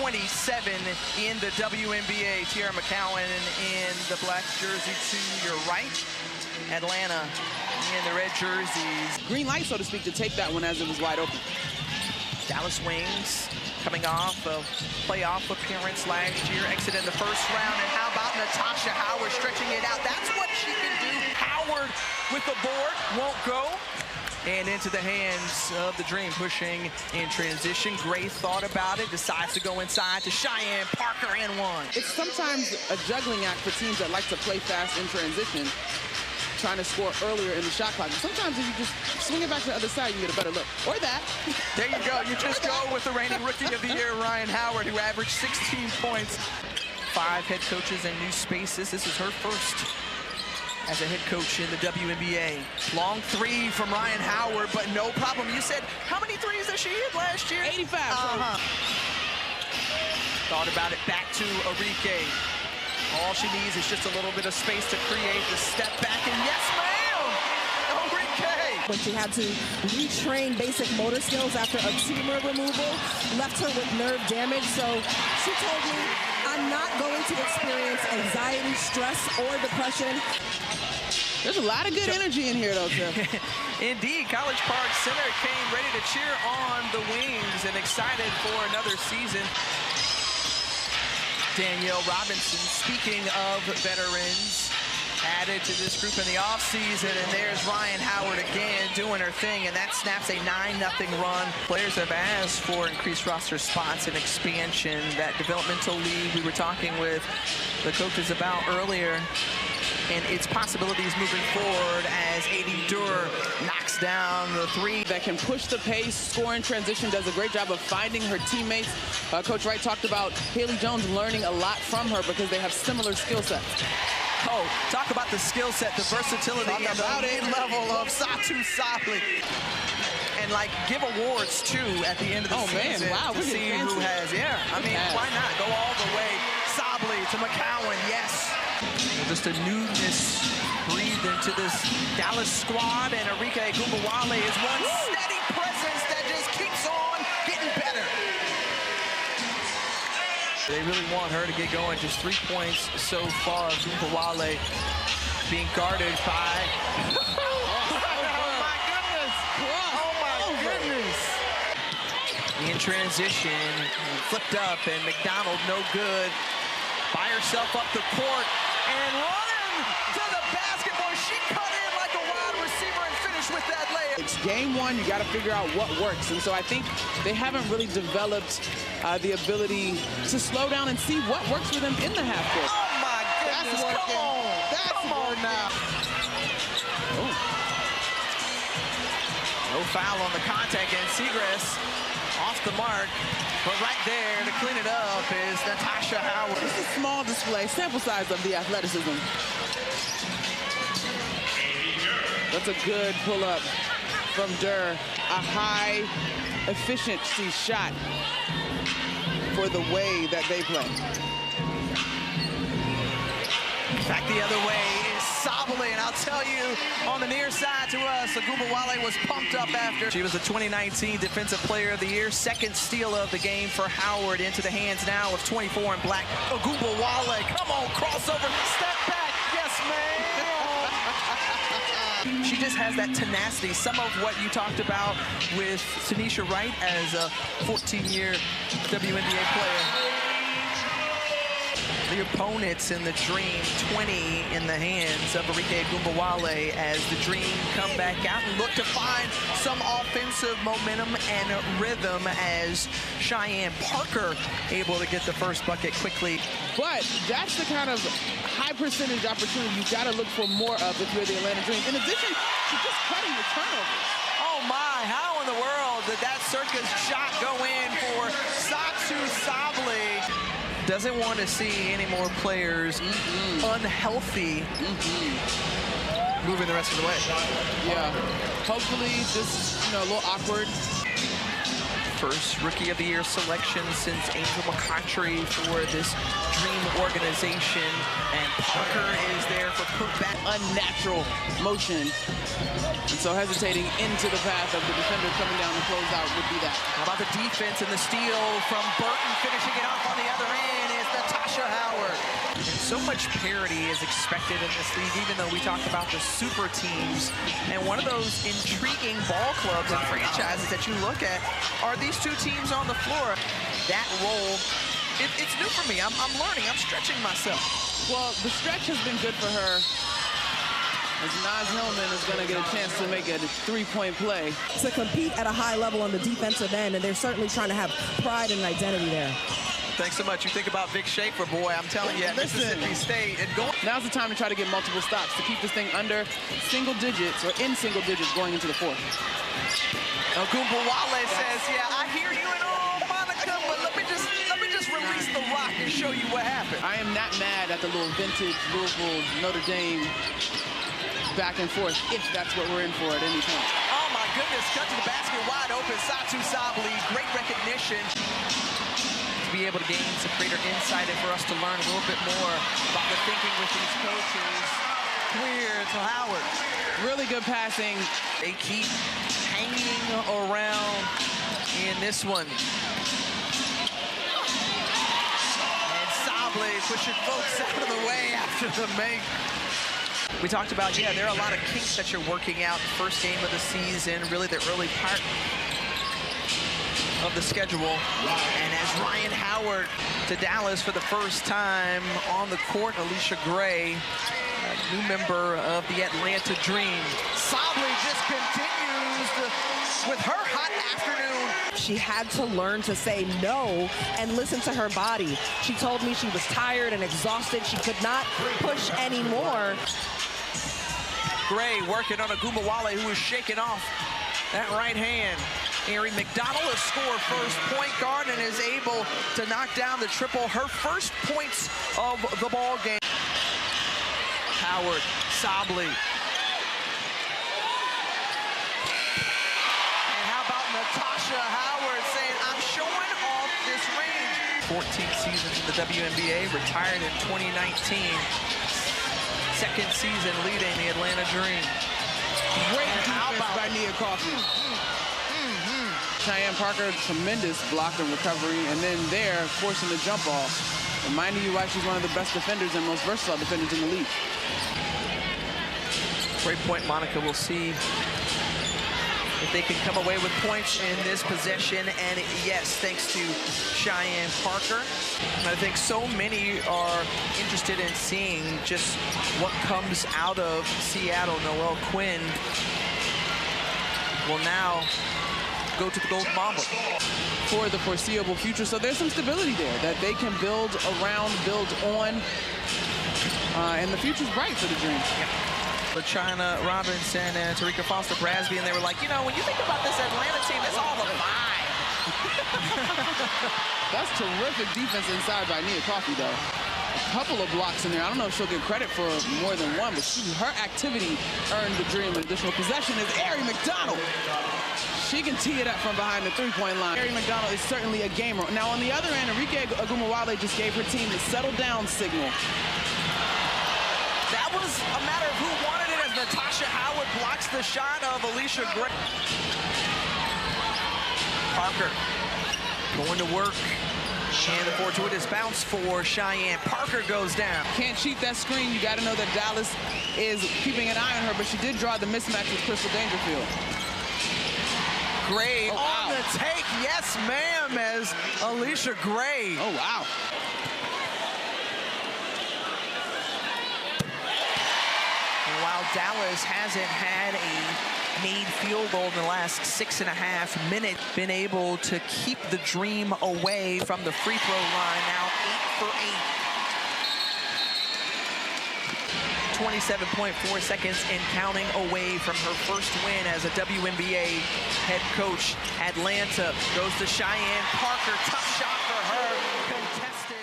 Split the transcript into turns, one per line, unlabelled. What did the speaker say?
27 in the WNBA. Tiara McCowan in the black jersey to your right. Atlanta in the red jerseys.
Green light, so to speak, to take that one as it was wide open.
Dallas Wings coming off a playoff appearance last year, exited the first round. And how about Natasha Howard stretching it out? That's what she can do. Howard with the board, won't go. And into the hands of the Dream, pushing in transition. Gray thought about it, decides to go inside to Cheyenne Parker and one.
It's sometimes a juggling act for teams that like to play fast in transition, trying to score earlier in the shot clock. Sometimes if you just swing it back to the other side, you get a better look. Or that.
There you go. You just go with the reigning Rookie of the Year, Ryan Howard, who averaged 16 points. 5 head coaches in new spaces. This is her first as a head coach in the WNBA. Long three from Ryan Howard, but no problem. You said, how many threes did she hit last year?
85.
Thought about it, back to Arike. All she needs is just a little bit of space to create the step back, and yes, ma'am! Arike!
When she had to retrain basic motor skills after a tumor removal, left her with nerve damage, so she told me, I'm not going to experience anxiety, stress, or depression.
There's a lot of good energy in here, though, Tim.
Indeed, College Park Center came ready to cheer on the Wings and excited for another season. Danielle Robinson, speaking of veterans, added to this group in the offseason, and there's Ryan Howard again doing her thing, and that snaps a 9-0 run. Players have asked for increased roster spots and expansion. That developmental league we were talking with the coaches about earlier, and its possibilities moving forward as A.D. Durr knocks down the three.
That can push the pace, score in transition, does a great job of finding her teammates. Coach Wright talked about Haley Jones learning a lot from her because they have similar skill sets.
Oh, talk about the skill set, the versatility, and the level of Satu Sabli. And like, give awards too at the end of the season.
Wow,
to see who has, I mean, why not go all the way? Sabli to McCowan, yes. Just a newness breathed into this Dallas squad, and Arike Gumbawale is one steady presence that just keeps on getting better. They really want her to get going. Just 3 points so far. Gumbawale being guarded by... oh my goodness! In transition, flipped up, and McDonald no good. By herself up the court, and running to the basket. Boy, she cut in like a wide receiver and finished with that layup.
It's game one, you got to figure out what works. And so I think they haven't really developed the ability to slow down and see what works for them in the half court.
Oh my goodness, come on now. Oh. No foul on the contact, and Seagrass off the mark. But right there to clean it up is Natasha Howard.
It's a small display, sample size of the athleticism. That's a good pull-up from Durr. A high efficiency shot for the way that they play.
Back the other way is Sabli, and I'll tell you, on the near side to us, Gumbawale was pumped up after. She was the 2019 Defensive Player of the Year, second steal of the game for Howard, into the hands now of 24 in black. Gumbawale, come on, crossover, step back, yes, man. She just has that tenacity, some of what you talked about with Tanisha Wright as a 14-year WNBA player. The opponents in the Dream, 20 in the hands of Arike Gumbawale as the Dream come back out and look to find some offensive momentum and rhythm as Cheyenne Parker able to get the first bucket quickly.
But that's the kind of high percentage opportunity you've got to look for more of if you're the Atlanta Dream. In addition to just cutting the turnovers.
Oh my, how in the world did that circus shot go in for Satu Sabli? Doesn't want to see any more players unhealthy moving the rest of the way.
Yeah, hopefully just, a little awkward.
First Rookie of the Year selection since Angel McCoughtry for this Dream organization. And Parker is there for putback.
Unnatural motion. And so hesitating into the path of the defender coming down the closeout would be that.
How about the defense and the steal from Burton, finishing it off on the other end is Natasha Howard. And so much parity is expected in this league, even though we talked about the super teams. And one of those intriguing ball clubs and franchises that you look at are these two teams on the floor. That role, it's new for me. I'm learning. I'm stretching myself.
Well, the stretch has been good for her, as Naz Hillman is going to get a chance to make a three-point play.
To compete at a high level on the defensive end, and they're certainly trying to have pride and identity there.
Thanks so much. You think about Vic Schaefer, boy, I'm telling you, at Mississippi State. And
now's the time to try to get multiple stops to keep this thing under single digits or in single digits going into the fourth.
Ogunbowale says, yeah, I hear you and all, Monica, but let me just release the rock and show you what happened.
I am not mad at the little vintage Louisville, Notre Dame back and forth, if that's what we're in for at any point.
Oh my goodness, cut to the basket, wide open, Satu Sabli, great recognition. To be able to gain some greater insight and for us to learn a little bit more about the thinking with these coaches. Clear to Howard.
Really good passing.
They keep hanging around in this one. And Sabli pushing folks out of the way after the make. We talked about, yeah, there are a lot of kinks that you're working out. First game of the season, really the early part of the schedule. And as Ryan Howard to Dallas for the first time on the court, Alicia Gray, a new member of the Atlanta Dream. Sabli just continues with her hot afternoon.
She had to learn to say no and listen to her body. She told me she was tired and exhausted. She could not push anymore.
Gray working on Ogunbowale, who is shaking off that right hand. Ari McDonald has scored first point guard and is able to knock down the triple. Her first points of the ball game. Howard, Sabli. And how about Natasha Howard saying, I'm showing off this range. 14 seasons in the WNBA, retired in 2019. Second season leading the Atlanta Dream.
Great defense by Nia Coffey. Cheyenne Parker, tremendous block and recovery, and then there, forcing the jump off. Reminding you why she's one of the best defenders and most versatile defenders in the league.
Great point, Monica. We'll see if they can come away with points in this possession. And yes, thanks to Cheyenne Parker. I think so many are interested in seeing just what comes out of Seattle. Noelle Quinn will now go to the Golden Mamba
for the foreseeable future. So there's some stability there that they can build around, build on, and the future's bright for the Dream.
Yep. China Robinson and Tarika Foster-Brasby, and they were like, you know, when you think about this Atlanta team, it's all a vibe.
That's terrific defense inside by Nia Coffey, though. A couple of blocks in there. I don't know if she'll get credit for more than one, but her activity earned the Dream an additional possession. Is Ari McDonald. She can tee it up from behind the three-point line. Ari McDonald is certainly a gamer. Now, on the other end, Enrique Ogunbowale just gave her team the settle down signal.
That was a matter of who wanted it as Natasha Howard blocks the shot of Alicia Gray. Parker going to work. And the fortuitous bounce for Cheyenne. Parker goes down.
Can't cheat that screen. You got to know that Dallas is keeping an eye on her, but she did draw the mismatch with Crystal Dangerfield.
Gray on the take. Yes, ma'am, as Alicia Gray.
Oh, wow.
And while Dallas hasn't had a made field goal in the last 6.5 minutes, been able to keep the Dream away from the free throw line. Now 8 for 8. 27.4 seconds and counting away from her first win as a WNBA head coach. Atlanta goes to Cheyenne Parker. Tough shot for her. Contested.